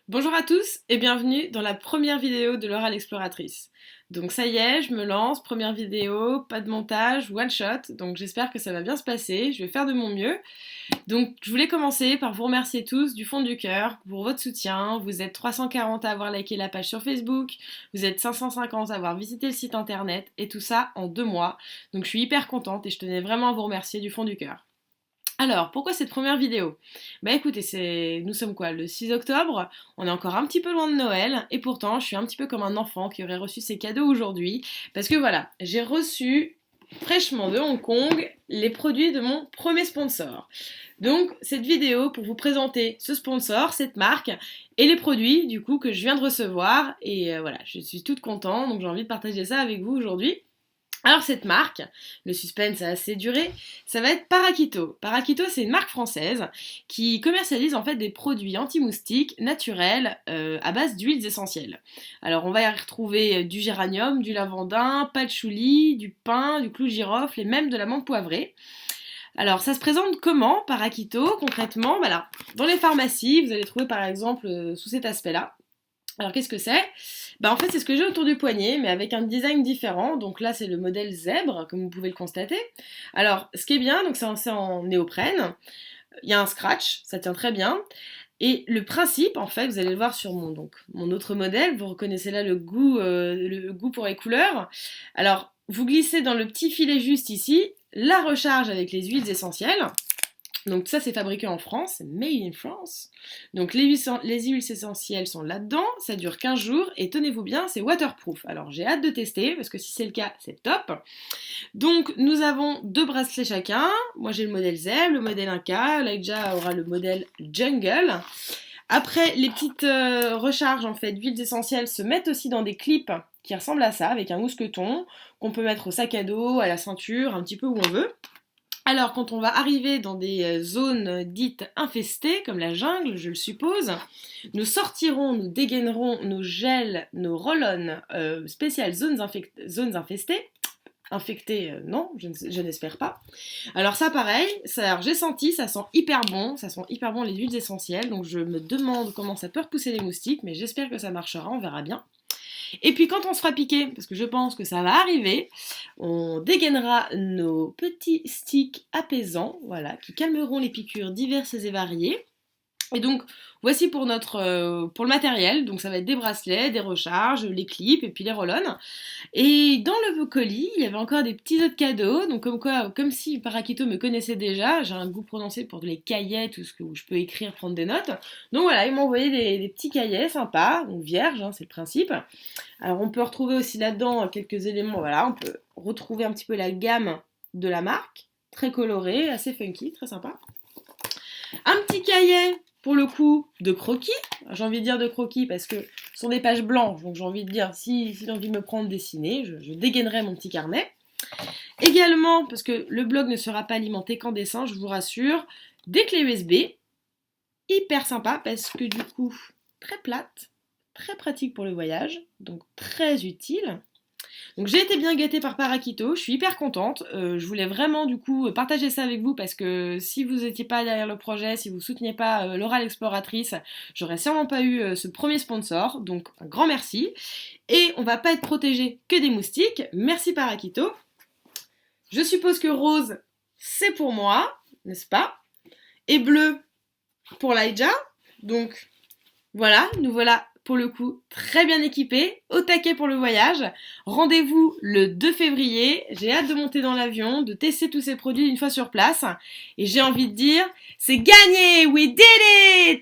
Bonjour à tous et bienvenue dans la première vidéo de Laura l'exploratrice. Donc ça y est, je me lance, première vidéo, pas de montage, one shot, donc j'espère que ça va bien se passer, je vais faire de mon mieux. Donc je voulais commencer par vous remercier tous du fond du cœur pour votre soutien. Vous êtes 340 à avoir liké la page sur Facebook, vous êtes 550 à avoir visité le site internet et tout ça en 2 mois. Donc je suis hyper contente et je tenais vraiment à vous remercier du fond du cœur. Alors, pourquoi cette première vidéo? Bah écoutez, nous sommes quoi, le 6 octobre, on est encore un petit peu loin de Noël, et pourtant je suis un petit peu comme un enfant qui aurait reçu ses cadeaux aujourd'hui, parce que voilà, j'ai reçu fraîchement de Hong Kong les produits de mon premier sponsor. Donc, cette vidéo pour vous présenter ce sponsor, cette marque, et les produits du coup que je viens de recevoir, et voilà, je suis toute contente, donc j'ai envie de partager ça avec vous aujourd'hui. Alors cette marque, le suspense a assez duré, ça va être Parakito. Parakito, c'est une marque française qui commercialise en fait des produits anti-moustiques naturels à base d'huiles essentielles. Alors on va y retrouver du géranium, du lavandin, patchouli, du pin, du clou de girofle et même de la menthe poivrée. Alors ça se présente comment Parakito concrètement? Alors, dans les pharmacies, vous allez trouver par exemple sous cet aspect-là. Alors qu'est-ce que c'est? Bah en fait c'est ce que j'ai autour du poignet mais avec un design différent. Donc là c'est le modèle zèbre comme vous pouvez le constater. Alors ce qui est bien, donc c'est en néoprène. Il y a un scratch, ça tient très bien. Et le principe en fait, vous allez le voir sur mon autre modèle, vous reconnaissez là le goût pour les couleurs. Alors vous glissez dans le petit filet juste ici la recharge avec les huiles essentielles. Donc ça c'est fabriqué en France, c'est made in France. Donc les huiles essentielles sont là-dedans, ça dure 15 jours et tenez-vous bien, c'est waterproof. Alors j'ai hâte de tester parce que si c'est le cas, c'est top. Donc nous avons 2 bracelets chacun. Moi j'ai le modèle Z, le modèle 1K, Laïja aura le modèle Jungle. Après les petites recharges en fait d'huiles essentielles se mettent aussi dans des clips qui ressemblent à ça avec un mousqueton qu'on peut mettre au sac à dos, à la ceinture, un petit peu où on veut. Alors, quand on va arriver dans des zones dites infestées, comme la jungle, je le suppose, nous sortirons, nous dégainerons nos gels, nos roll-on spéciales zones infestées. Infectées, non, je n'espère pas. Alors ça, pareil, alors j'ai senti, ça sent hyper bon les huiles essentielles, donc je me demande comment ça peut repousser les moustiques, mais j'espère que ça marchera, on verra bien. Et puis quand on se fera piquer, parce que je pense que ça va arriver, on dégainera nos petits sticks apaisants, voilà, qui calmeront les piqûres diverses et variées. Et donc voici pour pour le matériel, donc ça va être des bracelets, des recharges, les clips et puis les roll-on. Et dans le colis, il y avait encore des petits autres cadeaux, donc comme si Parakito me connaissait déjà, j'ai un goût prononcé pour les cahiers, où je peux écrire, prendre des notes. Donc voilà, ils m'ont envoyé des petits cahiers sympas, donc vierges, hein, c'est le principe. Alors on peut retrouver aussi là-dedans quelques éléments, voilà, on peut retrouver un petit peu la gamme de la marque, très colorée, assez funky, très sympa. Un petit cahier, pour le coup, de croquis. J'ai envie de dire de croquis parce que ce sont des pages blanches, donc j'ai envie de dire, si j'ai envie de me prendre dessiner, je dégainerai mon petit carnet. Également, parce que le blog ne sera pas alimenté qu'en dessin, je vous rassure, des clés USB, hyper sympa parce que du coup, très plate, très pratique pour le voyage, donc très utile. Donc j'ai été bien gâtée par Parakito, je suis hyper contente. Je voulais vraiment du coup partager ça avec vous parce que si vous n'étiez pas derrière le projet, si vous ne souteniez pas Laura l'exploratrice, j'aurais sûrement pas eu ce premier sponsor. Donc un grand merci. Et on va pas être protégé que des moustiques. Merci Parakito. Je suppose que rose, c'est pour moi, n'est-ce pas? Et bleu pour Laïja. Donc voilà, nous voilà pour le coup très bien équipés, au taquet pour le voyage. Rendez-vous le 2 février. J'ai hâte de monter dans l'avion, de tester tous ces produits une fois sur place. Et j'ai envie de dire, c'est gagné! We did it!